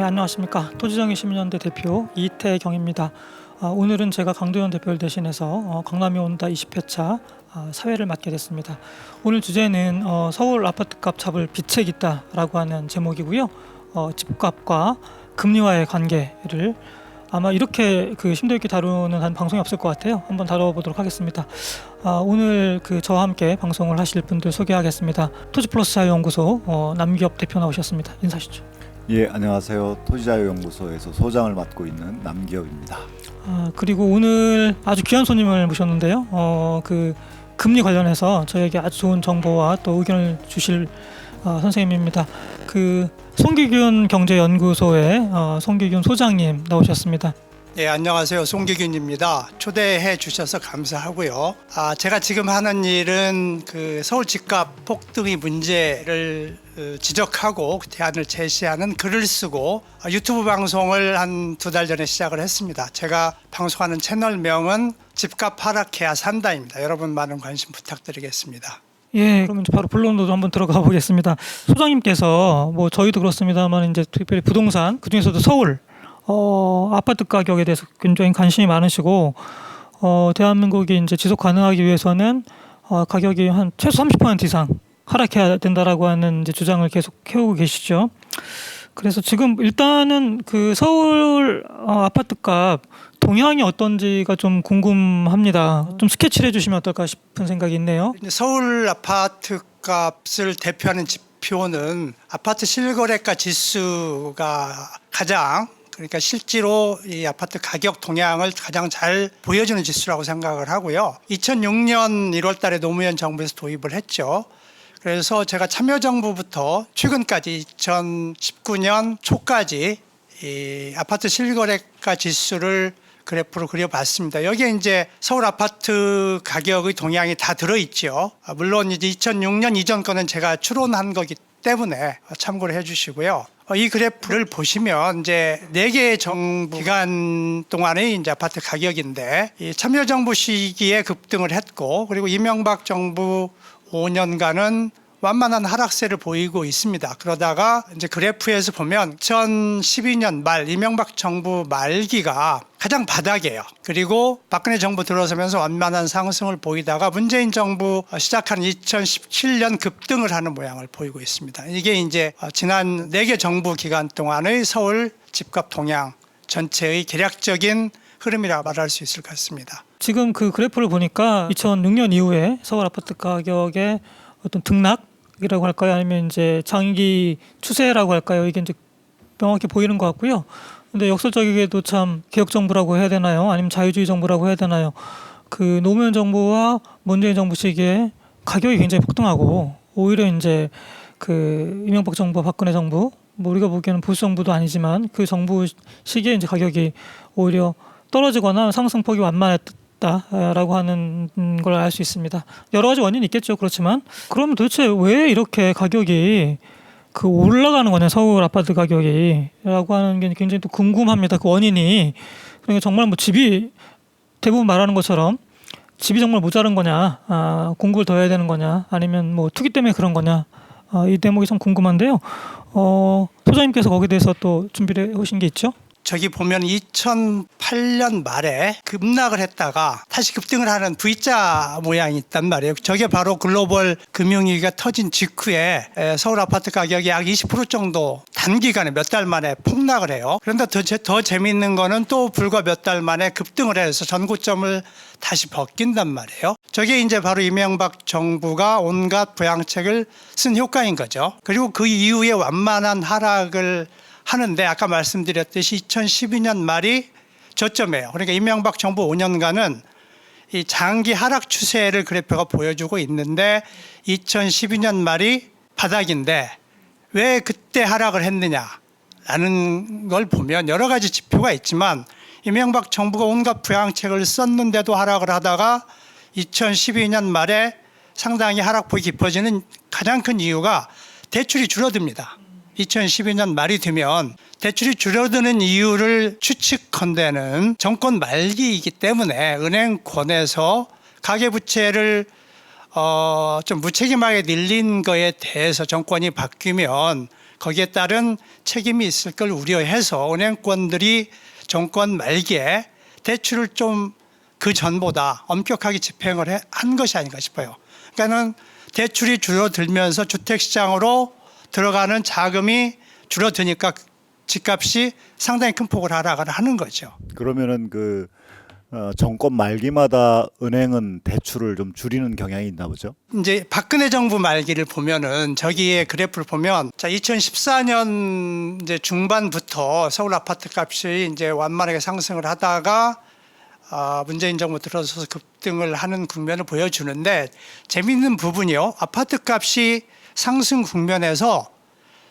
안녕하십니까. 토지정의 시민연대 대표 이태경입니다. 오늘은 제가 강도현 대표를 대신해서 강남이 온다 20회차 사회를 맡게 됐습니다. 오늘 주제는 서울 아파트값 잡을 비책이 있다라고 하는 제목이고요. 집값과 금리와의 관계를 아마 이렇게 심도 있게 다루는 한 방송이 없을 것 같아요. 한번 다뤄보도록 하겠습니다. 오늘 저와 함께 방송을 하실 분들 소개하겠습니다. 토지플러스 자유연구소 남기업 대표 나오셨습니다. 인사하시죠. 예, 안녕하세요. 토지자유연구소에서 소장을 맡고 있는 남기업입니다. 그리고 오늘 아주 귀한 손님을 모셨는데요. 금리 관련해서 저에게 아주 좋은 정보와 또 의견을 주실 선생님입니다. 송기균 경제연구소의 송기균 소장님 나오셨습니다. 네, 안녕하세요. 송기균입니다. 초대해 주셔서 감사하고요. 제가 지금 하는 일은 서울 집값 폭등의 문제를 지적하고 대안을 제시하는 글을 쓰고 유튜브 방송을 한 2달 전에 시작을 했습니다. 제가 방송하는 채널명은 집값 하락해야 산다입니다. 여러분 많은 관심 부탁드리겠습니다. 예, 그러면 바로 본론으로 한번 들어가 보겠습니다. 소장님께서 저희도 그렇습니다만 이제 특별히 부동산 그중에서도 서울 아파트 가격에 대해서 굉장히 관심이 많으시고 대한민국이 이제 지속 가능하기 위해서는 가격이 한 최소 30% 이상 하락해야 된다라고 하는 이제 주장을 계속 해오고 계시죠. 그래서 지금 일단은 서울 아파트값 동향이 어떤지가 좀 궁금합니다. 좀 스케치를 해주시면 어떨까 싶은 생각이 있네요. 서울 아파트 값을 대표하는 지표는 아파트 실거래가 지수가 그러니까 실제로 이 아파트 가격 동향을 가장 잘 보여주는 지수라고 생각을 하고요. 2006년 1월 달에 노무현 정부에서 도입을 했죠. 그래서 제가 참여정부부터 최근까지 2019년 초까지 이 아파트 실거래가 지수를 그래프로 그려봤습니다. 여기에 이제 서울 아파트 가격의 동향이 다 들어있죠. 물론 이제 2006년 이전 거는 제가 추론한 거기 때문에 참고를 해주시고요. 이 그래프를 보시면 이제 4개의 정부 기간 동안의 이제 아파트 가격인데 이 참여정부 시기에 급등을 했고 그리고 이명박 정부 5년간은 완만한 하락세를 보이고 있습니다. 그러다가 이제 그래프에서 보면 2012년 말 이명박 정부 말기가 가장 바닥이에요. 그리고 박근혜 정부 들어서면서 완만한 상승을 보이다가 문재인 정부 시작한 2017년 급등을 하는 모양을 보이고 있습니다. 이게 이제 지난 4개 정부 기간 동안의 서울 집값 동향 전체의 개략적인 흐름이라 말할 수 있을 것 같습니다. 지금 그래프를 보니까 2006년 이후에 서울 아파트 가격의 어떤 등락이라고 할까요? 아니면 이제 장기 추세라고 할까요? 이게 이제 명확히 보이는 것 같고요. 근데 역설적이게도 참 개혁 정부라고 해야 되나요? 아니면 자유주의 정부라고 해야 되나요? 노무현 정부와 문재인 정부 시기에 가격이 굉장히 폭등하고 오히려 이제 이명박 정부, 박근혜 정부, 우리가 보기에는 보수 정부도 아니지만 그 정부 시기에 이제 가격이 오히려 떨어지거나 상승폭이 완만했다라고 하는 걸 알 수 있습니다. 여러 가지 원인이 있겠죠. 그렇지만 그러면 도대체 왜 이렇게 가격이 올라가는 거냐 서울 아파트 가격이 라고 하는 게 굉장히 또 궁금합니다. 그 원인이 그러니까 정말 집이 대부분 말하는 것처럼 집이 정말 모자란 거냐, 공급을 더 해야 되는 거냐, 아니면 투기 때문에 그런 거냐, 이 대목이 참 궁금한데요. 소장님께서 거기에 대해서 또 준비를 해오신 게 있죠? 저기 보면 2008년 말에 급락을 했다가 다시 급등을 하는 V자 모양이 있단 말이에요. 저게 바로 글로벌 금융위기가 터진 직후에 서울 아파트 가격이 약 20% 정도 단기간에 몇 달 만에 폭락을 해요. 그런데 더 재미있는 거는 또 불과 몇 달 만에 급등을 해서 전고점을 다시 벗긴단 말이에요. 저게 이제 바로 이명박 정부가 온갖 부양책을 쓴 효과인 거죠. 그리고 그 이후에 완만한 하락을 하는데 아까 말씀드렸듯이 2012년 말이 저점이에요. 그러니까 이명박 정부 5년간은 이 장기 하락 추세를 그래프가 보여주고 있는데 2012년 말이 바닥인데 왜 그때 하락을 했느냐라는 걸 보면 여러 가지 지표가 있지만 이명박 정부가 온갖 부양책을 썼는데도 하락을 하다가 2012년 말에 상당히 하락폭이 깊어지는 가장 큰 이유가 대출이 줄어듭니다. 2012년 말이 되면 대출이 줄어드는 이유를 추측컨대는 정권 말기이기 때문에 은행권에서 가계부채를 좀 무책임하게 늘린 거에 대해서 정권이 바뀌면 거기에 따른 책임이 있을 걸 우려해서 은행권들이 정권 말기에 대출을 좀 그 전보다 엄격하게 집행을 한 것이 아닌가 싶어요. 그러니까는 대출이 줄어들면서 주택시장으로 들어가는 자금이 줄어드니까 집값이 상당히 큰 폭으로 하락을 하는 거죠. 그러면은 그 정권 말기마다 은행은 대출을 좀 줄이는 경향이 있나 보죠? 이제 박근혜 정부 말기를 보면은 저기에 그래프를 보면 자 2014년 이제 중반부터 서울 아파트 값이 이제 완만하게 상승을 하다가 문재인 정부 들어서서 급등을 하는 국면을 보여주는데 재미있는 부분이요. 아파트 값이 상승 국면에서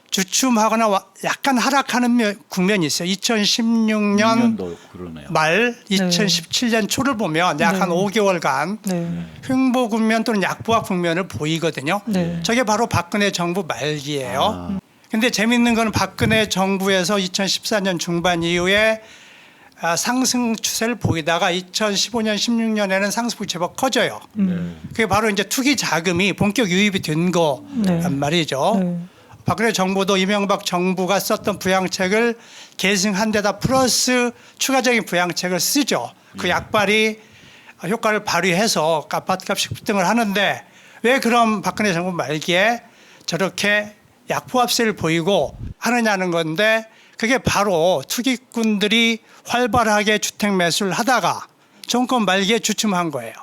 주춤하거나 약간 하락하는 국면이 있어요. 2016년 6년도 그러네요. 말 2017년 초를 보면 약 한 네. 5개월간 네. 횡보 국면 또는 약보합 국면을 보이거든요. 네. 저게 바로 박근혜 정부 말기예요. 아, 근데 재밌는 거는 박근혜 정부에서 2014년 중반 이후에 상승 추세를 보이다가 2015년, 16년에는 상승폭이 제법 커져요. 그게 바로 이제 투기 자금이 본격 유입이 된 거란 네. 말이죠. 네. 박근혜 정부도 이명박 정부가 썼던 부양책을 계승한 데다 플러스 추가적인 부양책을 쓰죠. 그 약발이 효과를 발휘해서 아파트값이 급등을 하는데 왜 그럼 박근혜 정부 말기에 저렇게 약포합세를 보이고 하느냐는 건데 그게 바로 투기꾼들이 활발하게 주택 매수를 하다가 정권 말기에 주춤한 거예요.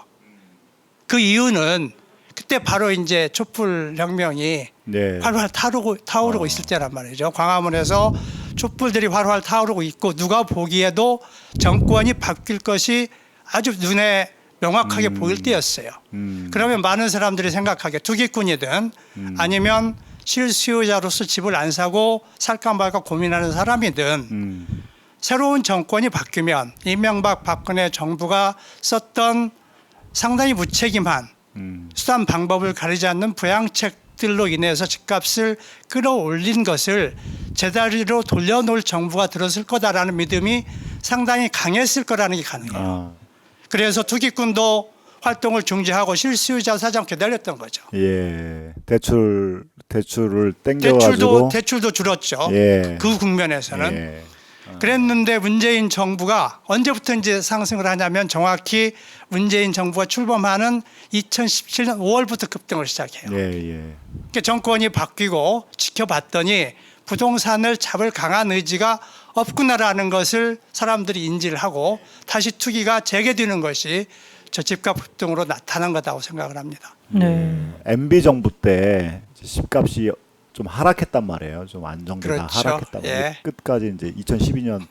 그 이유는 그때 바로 이제 촛불 혁명이 네. 활활 타오르고 있을 때란 말이죠. 광화문에서 촛불들이 활활 타오르고 있고 누가 보기에도 정권이 바뀔 것이 아주 눈에 명확하게 보일 때였어요. 그러면 많은 사람들이 생각하기에 투기꾼이든 아니면 실수요자로서 집을 안 사고 살까 말까 고민하는 사람이든 새로운 정권이 바뀌면 이명박 박근혜 정부가 썼던 상당히 무책임한 수단 방법을 가리지 않는 부양책들로 인해서 집값을 끌어올린 것을 제자리로 돌려놓을 정부가 들었을 거다라는 믿음이 상당히 강했을 거라는 게 가능해요. 그래서 투기꾼도 활동을 중지하고 실수요자 사정 기다렸던 거죠. 예. 대출을 땡겨가지고 대출도 줄었죠. 예. 그 국면에서는. 예. 그랬는데 문재인 정부가 언제부터 이제 상승을 하냐면 정확히 문재인 정부가 출범하는 2017년 5월부터 급등을 시작해요. 예, 예. 그러니까 정권이 바뀌고 지켜봤더니 부동산을 잡을 강한 의지가 없구나라는 것을 사람들이 인지를 하고 다시 투기가 재개되는 것이 저 집값 급등으로 나타난 거다고 생각을 합니다. 네. MB 정부 때 집값이 좀 하락했단 말이에요. 좀 안정되다 그렇죠. 하락했다. 예. 끝까지 이제 2012년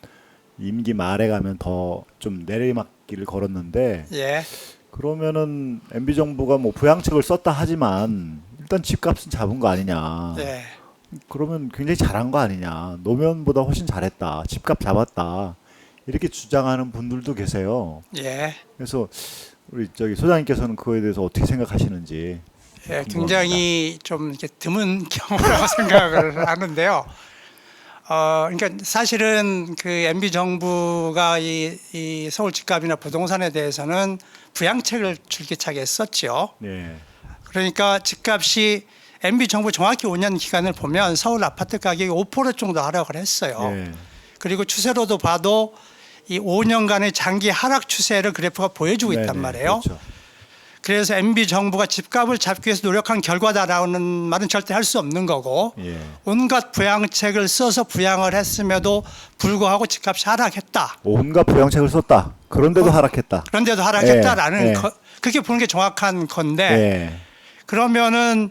임기 말에 가면 더 좀 내리막길을 걸었는데 예. 그러면은 MB 정부가 뭐 부양책을 썼다 하지만 일단 집값은 잡은 거 아니냐. 예. 그러면 굉장히 잘한 거 아니냐. 노무현보다 훨씬 잘했다. 집값 잡았다. 이렇게 주장하는 분들도 계세요. 예. 그래서 우리 저기 소장님께서는 그거에 대해서 어떻게 생각하시는지. 예, 굉장히 좀 이렇게 드문 경우라고 생각을 하는데요. 그러니까 사실은 그 MB 정부가 이 서울 집값이나 부동산에 대해서는 부양책을 줄기차게 썼죠. 네. 그러니까 집값이 MB 정부 정확히 5년 기간을 보면 서울 아파트 가격이 5% 정도 하락을 했어요. 네. 그리고 추세로도 봐도 이 5년간의 장기 하락 추세를 그래프가 보여주고 있단 네네, 말이에요. 그렇죠. 그래서 MB 정부가 집값을 잡기 위해서 노력한 결과다라는 말은 절대 할 수 없는 거고 예. 온갖 부양책을 써서 부양을 했음에도 불구하고 집값이 하락했다. 온갖 부양책을 썼다. 그런데도 하락했다. 그런데도 하락했다라는 예, 예. 그렇게 보는 게 정확한 건데 예. 그러면은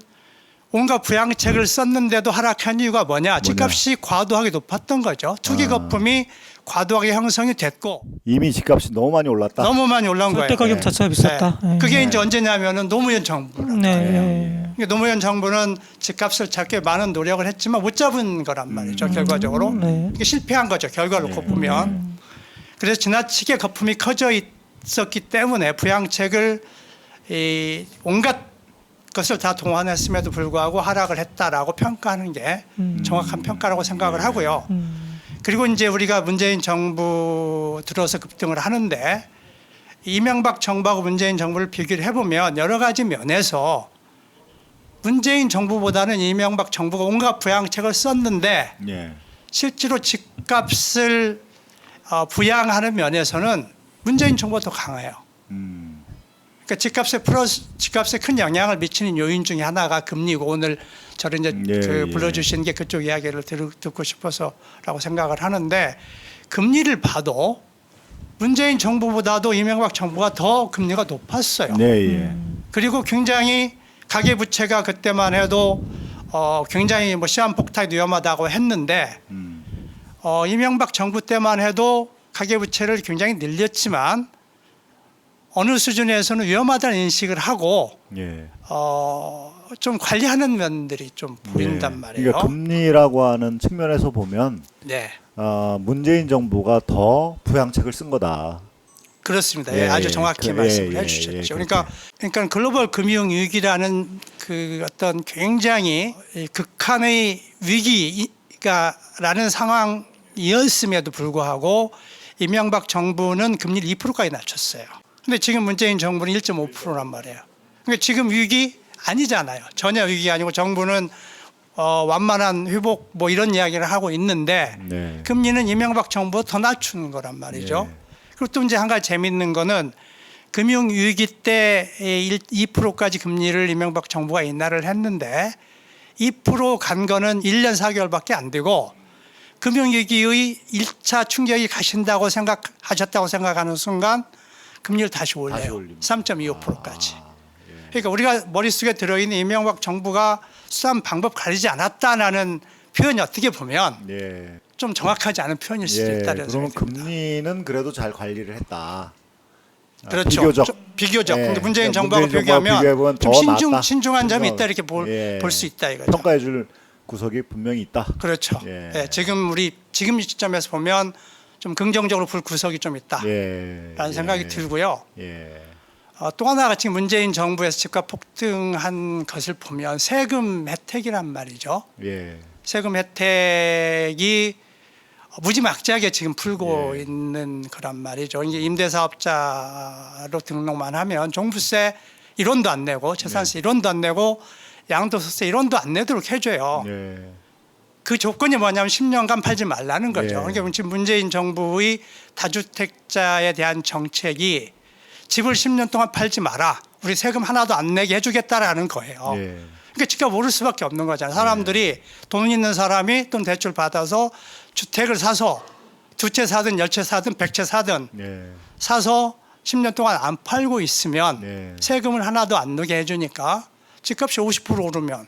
온갖 부양책을 썼는데도 하락한 이유가 뭐냐? 집값이 과도하게 높았던 거죠. 투기 거품이 과도하게 형성이 됐고 이미 집값이 너무 많이 올랐다. 너무 많이 올라온 거예요. 절대 가격 자체가 비쌌다. 네. 예. 그게 이제 언제냐면은 노무현 정부라. 네. 그러니까 노무현 정부는 집값을 잡기 많은 노력을 했지만 못 잡은 거란 말이죠. 결과적으로 네. 이게 실패한 거죠. 결과를 놓고 보면. 그래서 지나치게 거품이 커져 있었기 때문에 부양책을 이 온갖 것을 다 동원했음에도 불구하고 하락을 했다라고 평가하는 게 정확한 평가라고 생각을 하고요. 그리고 이제 우리가 문재인 정부 들어서 급등을 하는데 이명박 정부하고 문재인 정부를 비교를 해보면 여러 가지 면에서 문재인 정부보다는 이명박 정부가 온갖 부양책을 썼는데 예. 실제로 집값을 부양하는 면에서는 문재인 정부가 더 강해요. 그러니까 집값에 큰 영향을 미치는 요인 중에 하나가 금리고 오늘 저를 이제 불러주신 게 그쪽 이야기를 듣고 싶어서라고 생각을 하는데 금리를 봐도 문재인 정부보다도 이명박 정부가 더 금리가 높았어요. 네, 예. 그리고 굉장히 가계부채가 그때만 해도 굉장히 뭐 시한폭탄이 위험하다고 했는데 이명박 정부 때만 해도 가계부채를 굉장히 늘렸지만 어느 수준에서는 위험하다는 인식을 하고 예. 좀 관리하는 면들이 좀 보인단 말이에요. 그러니까 금리라고 하는 측면에서 보면 네, 문재인 정부가 더 부양책을 쓴 거다. 그렇습니다. 예, 아주 정확히 말씀을 예, 해주셨죠. 예, 그러니까 글로벌 금융 위기라는 그 어떤 굉장히 극한의 위기가라는 상황이었음에도 불구하고 이명박 정부는 금리를 2%까지 낮췄어요. 근데 지금 문재인 정부는 1.5%란 말이에요. 그러니까 지금 위기 아니잖아요. 전혀 위기가 아니고 정부는 완만한 회복 뭐 이런 이야기를 하고 있는데 네. 금리는 이명박 정부가 더 낮추는 거란 말이죠. 네. 그리고 또 이제 한 가지 재밌는 거는 금융 위기 때 2%까지 금리를 이명박 정부가 인하를 했는데 2%간 거는 1년 4개월밖에 안 되고 금융위기의 1차 충격이 가신다고 생각하셨다고 생각하는 순간 금리를 다시 올려요. 3.25%까지. 그러니까 우리가 머릿속에 들어있는 이명박 정부가 수단 방법 가리지 않았다라는 표현이 어떻게 보면 예. 좀 정확하지 않은 표현일 수도 있다는 그러면 생각이 듭니다. 금리는 그래도 잘 관리를 했다. 그렇죠. 비교적. 비교적. 예. 근데 문재인 그러니까 정부하고 비교하면 비교해보면 좀 더 낫다. 신중한 점이 예. 있다 이렇게 볼 수 있다 이거죠. 평가해줄 구석이 분명히 있다. 그렇죠. 예. 예, 지금 시점에서 보면 좀 긍정적으로 볼 구석이 좀 있다라는 생각이 들고요. 예. 또 하나가 지금 문재인 정부에서 집값 폭등한 것을 보면 세금 혜택이란 말이죠. 예. 세금 혜택이 무지막지하게 지금 풀고 예. 있는 거란 말이죠. 이제 임대사업자로 등록만 하면 종부세 1원도 안 내고 재산세 1원도 안 내고 양도소득세 1원도 안 내도록 해줘요. 예. 그 조건이 뭐냐면 10년간 팔지 말라는 거죠. 예. 그러니까 지금 문재인 정부의 다주택자에 대한 정책이 집을 10년 동안 팔지 마라. 우리 세금 하나도 안 내게 해주겠다라는 거예요. 예. 그러니까 집값 오를 수밖에 없는 거잖아요. 사람들이 돈 있는 사람이 돈 대출 받아서 주택을 사서 두 채 사든 10채 사든 100채 사든 예. 사서 10년 동안 안 팔고 있으면 네. 세금을 하나도 안 내게 해주니까 집값이 50% 오르면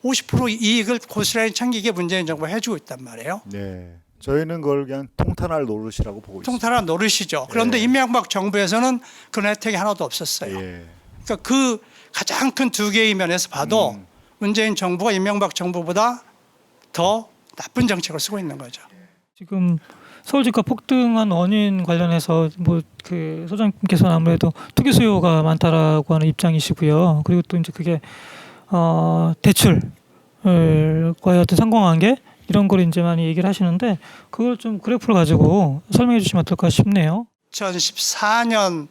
50% 이익을 고스란히 챙기게 문재인 정부가 해주고 있단 말이에요. 네. 저희는 그걸 그냥 통탄할 노릇이라고 보고 있습니다. 통탄한 노릇이죠. 그런데 예. 이명박 정부에서는 그런 혜택이 하나도 없었어요. 예. 그러니까 그 가장 큰 두 개의 면에서 봐도 문재인 정부가 이명박 정부보다 더 나쁜 정책을 쓰고 있는 거죠. 지금 서울 집값 폭등한 원인 관련해서 뭐 그 소장님께서는 아무래도 투기 수요가 많다라고 하는 입장이시고요. 그리고 또 이제 그게 대출과의 어떤 상관관계 이런 걸 이제 많이 얘기를 하시는데 그걸 좀 그래프를 가지고 설명해 주시면 어떨까 싶네요. 2014년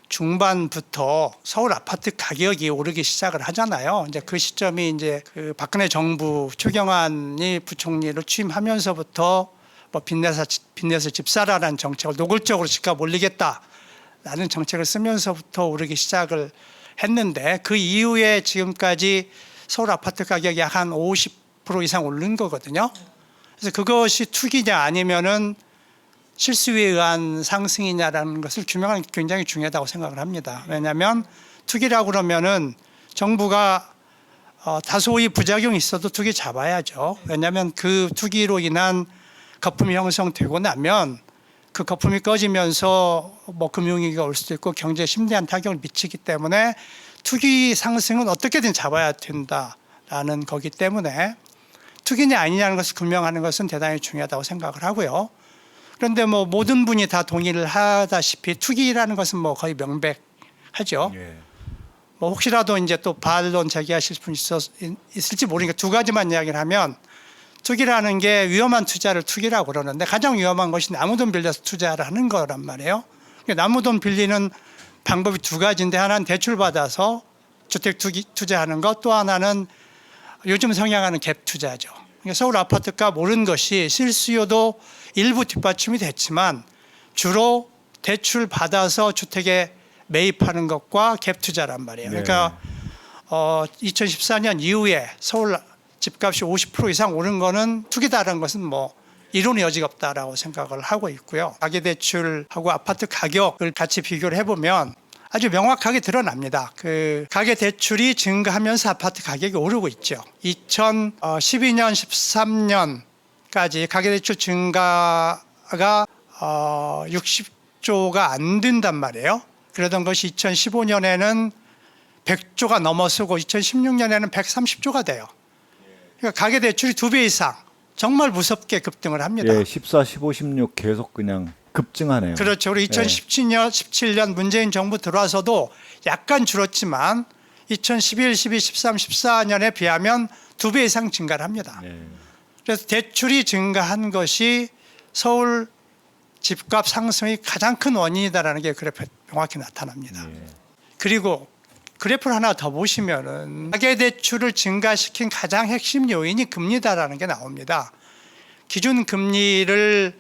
중반부터 서울 아파트 가격이 오르기 시작을 하잖아요. 이제 그 시점이 이제 그 박근혜 정부 추경안이 부총리로 취임하면서부터 뭐 빚내서 집 사라라는 정책을 노골적으로 집값 올리겠다라는 정책을 쓰면서부터 오르기 시작을 했는데 그 이후에 지금까지 서울 아파트 가격이 한 50% 이상 오른 거거든요. 그래서 그것이 투기냐 아니면은 실수에 의한 상승이냐라는 것을 규명하는 게 굉장히 중요하다고 생각을 합니다. 왜냐하면 투기라고 그러면은 정부가 다소의 부작용이 있어도 투기 잡아야죠. 왜냐하면 그 투기로 인한 거품이 형성되고 나면 그 거품이 꺼지면서 뭐 금융위기가 올 수도 있고 경제에 심대한 타격을 미치기 때문에 투기 상승은 어떻게든 잡아야 된다라는 거기 때문에 투기냐 아니냐는 것을 규명하는 것은 대단히 중요하다고 생각을 하고요. 그런데 뭐 모든 분이 다 동의를 하다시피 투기라는 것은 뭐 거의 명백하죠. 예. 뭐 혹시라도 이제 또 반론 제기하실 분 있을지 모르니까 두 가지만 이야기를 하면 투기라는 게 위험한 투자를 투기라고 그러는데 가장 위험한 것이 남의 돈 빌려서 투자를 하는 거란 말이에요. 남의 돈 빌리는 방법이 두 가지인데 하나는 대출 받아서 주택 투자하는 것, 또 하나는 요즘 성행하는 갭 투자죠. 그러니까 서울 아파트값 오른 것이 실수요도 일부 뒷받침이 됐지만 주로 대출 받아서 주택에 매입하는 것과 갭 투자란 말이에요. 네. 그러니까 2014년 이후에 서울 집값이 50% 이상 오른 거는 투기다라는 것은 뭐 이론의 여지가 없다라고 생각을 하고 있고요. 가계대출하고 아파트 가격을 같이 비교를 해보면 아주 명확하게 드러납니다. 그 가계대출이 증가하면서 아파트 가격이 오르고 있죠. 2012년, 13년까지 가계대출 증가가 60조가 안 된단 말이에요. 그러던 것이 2015년에는 100조가 넘어서고 2016년에는 130조가 돼요. 그러니까 가계대출이 2배 이상 정말 무섭게 급등을 합니다. 예, 14, 15, 16 계속 그냥 급증하네요. 그렇죠. 우리 2017년 문재인 정부 들어와서도 약간 줄었지만 2011, 12, 13, 14년에 비하면 2배 이상 증가를 합니다. 네. 그래서 대출이 증가한 것이 서울 집값 상승의 가장 큰 원인이다라는 게 그래프에 명확히 나타납니다. 예. 그리고 그래프를 하나 더 보시면은 가계대출을 증가시킨 가장 핵심 요인이 금리다라는 게 나옵니다. 기준 금리를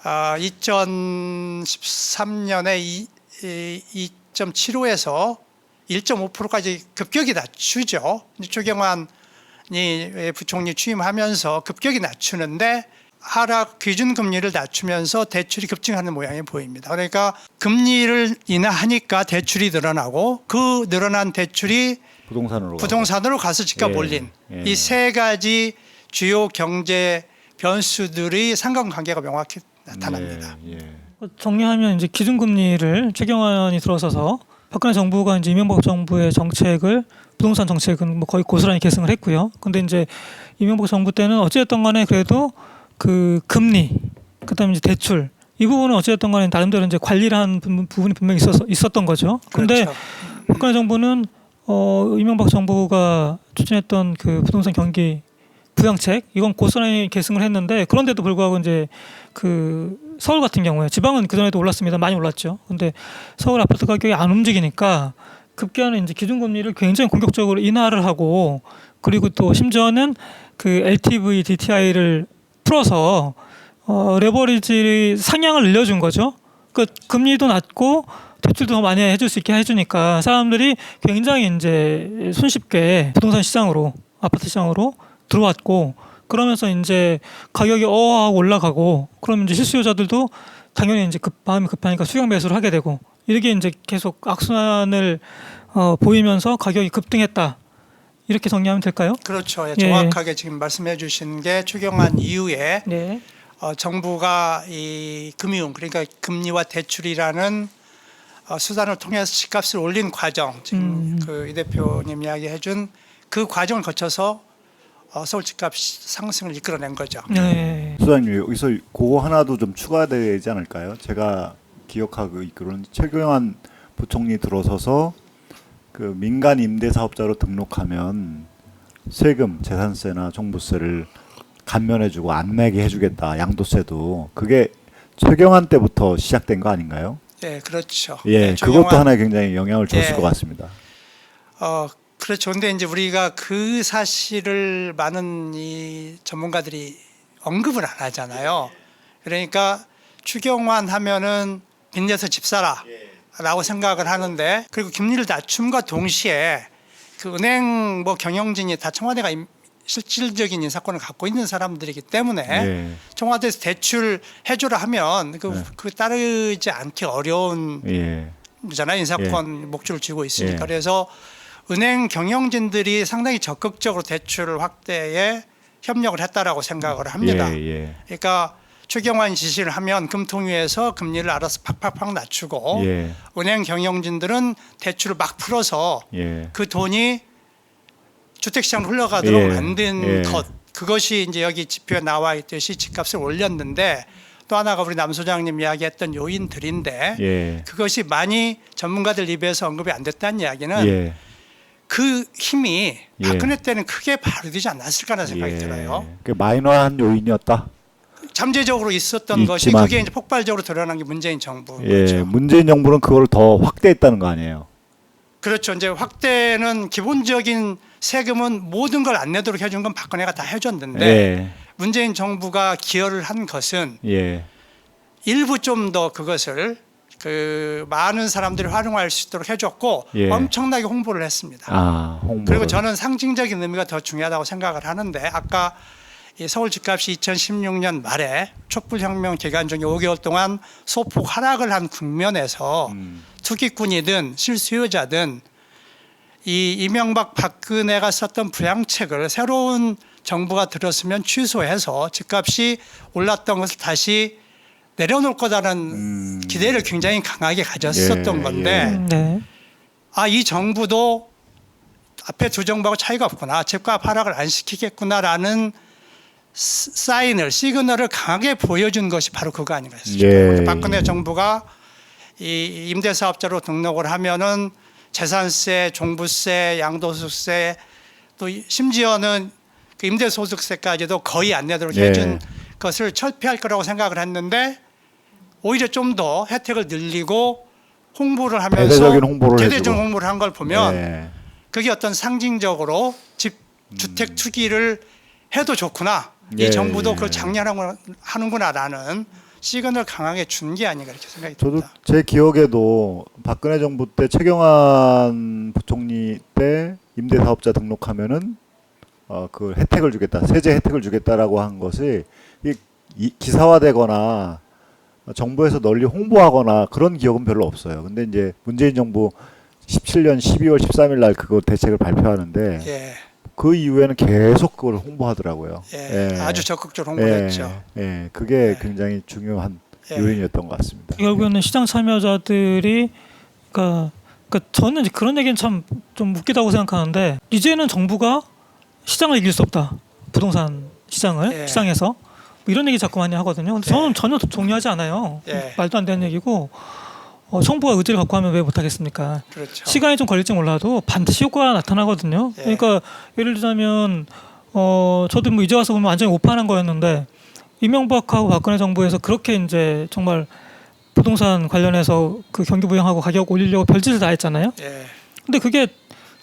2013년에 2.75에서 1.5%까지 급격히 낮추죠. 최경환이 부총리 취임하면서 급격히 낮추는데 하락 기준 금리를 낮추면서 대출이 급증하는 모양이 보입니다. 그러니까 금리를 인하하니까 대출이 늘어나고 그 늘어난 대출이 부동산으로 가서 집값 올린 이 세 가지 주요 경제 변수들의 상관관계가 명확히 나타납니다. 정리하면 이제 기준금리를 최경환이 들어서서 박근혜 정부가 이제 이명박 정부의 정책을 부동산 정책은 뭐 거의 고스란히 계승을 했고요. 근데 이제 이명박 정부 때는 어찌됐든 간에 그래도 그 금리, 그다음에 이제 대출 이 부분은 어찌됐든 간에 나름대로 이제 관리를 한 부분이 분명히 있었던 거죠. 근데 그렇죠. 박근혜 정부는 이명박 정부가 추진했던 그 부동산 경기 부양책 이건 고스란히 계승을 했는데 그런데도 불구하고 이제 그 서울 같은 경우에 지방은 그 전에도 올랐습니다. 많이 올랐죠. 근데 서울 아파트 가격이 안 움직이니까 급기야는 이제 기준금리를 굉장히 공격적으로 인하를 하고 그리고 또 심지어는 그 LTV, DTI를 풀어서 레버리지 상향을 늘려준 거죠. 그 금리도 낮고 대출도 더 많이 해줄 수 있게 해주니까 사람들이 굉장히 이제 손쉽게 부동산 시장으로 아파트 시장으로 들어왔고 그러면서 이제 가격이 하고 올라가고 그러면 이제 실수요자들도 당연히 이제 마음이 급하니까 수용 매수를 하게 되고 이렇게 이제 계속 악순환을 보이면서 가격이 급등했다. 이렇게 정리하면 될까요? 그렇죠. 예, 정확하게 지금 말씀해 주신 게 추경안 이후에 네. 정부가 이 금융 그러니까 금리와 대출이라는 수단을 통해서 집값을 올린 과정 지금 그 이 대표님 이야기해준 그 과정을 거쳐서 서울 집값 상승을 이끌어낸 거죠. 네. 수장님 여기서 그거 하나도 좀 추가되지 않을까요? 제가 기억하고 있기로는 최경환 부총리 들어서서 그 민간 임대 사업자로 등록하면 세금, 재산세나 종부세를 감면해주고 안 내게 해주겠다. 양도세도 그게 최경환 때부터 시작된 거 아닌가요? 네, 그렇죠. 예, 네, 그것도 하나에 굉장히 영향을 줬을 예. 것 같습니다. 그렇죠. 근데 이제 우리가 그 사실을 많은 이 전문가들이 언급을 안 하잖아요. 그러니까 추경안 하면은 빚내서 집 사라 라고 생각을 하는데 그리고 금리를 낮춤과 동시에 그 은행 뭐 경영진이 다 청와대가 실질적인 인사권을 갖고 있는 사람들이기 때문에 예. 청와대에서 대출 해줘라 하면 그 따르지 않기 어려운 예. 잖아요. 인사권 목줄을 쥐고 있으니까. 예. 그래서 은행 경영진들이 상당히 적극적으로 대출 확대에 협력을 했다라고 생각을 합니다. 예. 그러니까 추경안 지시를 하면 금통위에서 금리를 알아서 팍팍팍 낮추고 예. 은행 경영진들은 대출을 막 풀어서 예. 그 돈이 주택시장으로 흘러가도록 예. 만든 예. 것 그것이 이제 여기 지표에 나와 있듯이 집값을 올렸는데 또 하나가 우리 남 소장님 이야기했던 요인들인데 예. 그것이 많이 전문가들 입에서 언급이 안 됐다는 이야기는 예. 그 힘이 예. 박근혜 때는 크게 발휘되지 않았을까라는 생각이 들어요. 그 마이너한 요인이었다. 잠재적으로 있었던 것이 있지만. 그게 이제 폭발적으로 드러난 게 문재인 정부 예, 거죠. 문재인 정부는 그걸 더 확대했다는 거 아니에요? 그렇죠. 이제 확대는 기본적인 세금은 모든 걸 안 내도록 해준 건 박근혜가 다 해줬는데 예. 문재인 정부가 기여를 한 것은 예. 일부 좀 더 그것을 그 많은 사람들이 활용할 수 있도록 해줬고 예. 엄청나게 홍보를 했습니다. 아, 홍보. 그리고 저는 상징적인 의미가 더 중요하다고 생각을 하는데 아까 이 서울 집값이 2016년 말에 촛불혁명 기간 중에 5개월 동안 소폭 하락을 한 국면에서 투기꾼이든 실수요자든 이 이명박 박근혜가 썼던 부양책을 새로운 정부가 들었으면 취소해서 집값이 올랐던 것을 다시 내려놓을 거다라는 기대를 굉장히 강하게 가졌었던 예, 건데 네. 아, 이 정부도 앞에 두 정부하고 차이가 없구나. 집값 하락을 안 시키겠구나라는 사인을 시그널을 강하게 보여준 것이 바로 그거 아닌가 싶습니다. 예. 박근혜 정부가 이 임대사업자로 등록을 하면은 재산세, 종부세, 양도소득세 또 심지어는 그 임대소득세까지도 거의 안 내도록 예. 해준 것을 철폐할 거라고 생각을 했는데 오히려 좀 더 혜택을 늘리고 홍보를 하면서 대대적인 홍보를 대대적인 해주고. 홍보를 한 걸 보면 예. 그게 어떤 상징적으로 주택 투기를 해도 좋구나. 예, 이 정부도 예. 그걸 장려하는구나라는 시그널을 강하게 준 게 아닌가 이렇게 생각이 저도 듭니다. 제 기억에도 박근혜 정부 때 최경환 부총리 때 임대사업자 등록하면은 그 혜택을 주겠다, 세제 혜택을 주겠다라고 한 것이 기사화되거나 정부에서 널리 홍보하거나 그런 기억은 별로 없어요. 근데 이제 문재인 정부 17년 12월 13일 날 그거 대책을 발표하는데 예, 그 이후에는 계속 그걸 홍보하더라고요. 예, 아주 적극적으로 홍보를 했죠. 예, 그게 예. 굉장히 중요한 예. 요인이었던 것 같습니다. 결국에는 시장 참여자들이 그러니까 저는 이제 그런 얘기는 참 좀 웃기다고 생각하는데 이제는 정부가 시장을 이길 수 없다. 부동산 시장을 예. 시장에서 뭐 이런 얘기 자꾸 많이 하거든요. 근데 저는 전혀 동의하지 않아요. 예. 말도 안 되는 얘기고 정부가 의지를 갖고 하면 왜 못하겠습니까? 그렇죠. 시간이 좀 걸릴지 몰라도 반드시 효과가 나타나거든요. 예. 그러니까 예를 들자면 저도 뭐 이제 와서 보면 완전히 오판한 거였는데 이명박하고 박근혜 정부에서 그렇게 이제 정말 부동산 관련해서 그 경기 부양하고 가격 올리려고 별짓을 다 했잖아요. 예, 근데 그게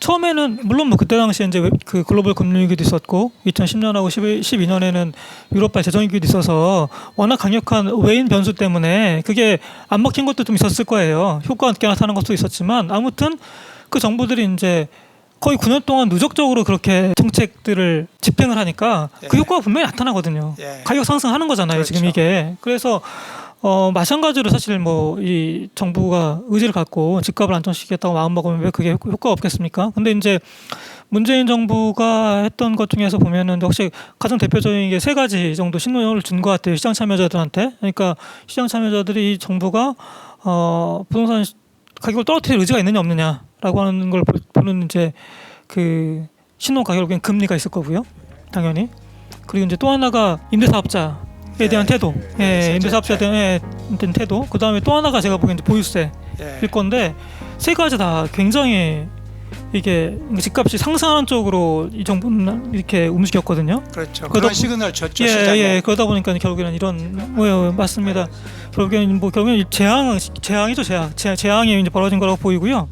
처음에는 물론 뭐 그때 당시에 이제 그 글로벌 금융위기도 있었고 2010년하고 12년에는 유럽발 재정위기도 있어서 워낙 강력한 외인 변수 때문에 그게 안 먹힌 것도 좀 있었을 거예요. 효과가 늦게 나타나는 것도 있었지만 아무튼 그 정부들이 이제 거의 9년 동안 누적적으로 그렇게 정책들을 집행을 하니까 그 예. 효과가 분명히 나타나거든요. 예. 가격 상승하는 거잖아요. 그렇죠. 지금 이게. 그래서 마찬가지로 사실 뭐 이 정부가 의지를 갖고 집값을 안정시키겠다고 마음먹으면 왜 그게 효과가 없겠습니까? 근데 이제 문재인 정부가 했던 것 중에서 보면은 혹시 가장 대표적인 게 세 가지 정도 신호를 준 것 같아요. 시장 참여자들한테. 그러니까 시장 참여자들이 이 정부가 부동산 가격을 떨어뜨릴 의지가 있느냐 없느냐라고 하는 걸 보는 이제 그 신호가 결국엔 금리가 있을 거고요. 당연히. 그리고 이제 또 하나가 임대사업자에 대한 태도. 예, 임대사업자에 대한 태도. 그 다음에 또 하나가 제가 보기엔 이제 보유세일 예. 건데 세 가지 다 굉장히 이게 집값이 상승하는 쪽으로 이 정부는 이렇게 움직였거든요. 그렇죠. 그러다 그런 시그널 줬죠. 예, 시장에. 예. 그러다 보니까 결국에는 이런 맞습니다. 결국에는 뭐 결국엔 재앙이죠, 재앙이 이제 벌어진 거라고 보이고요.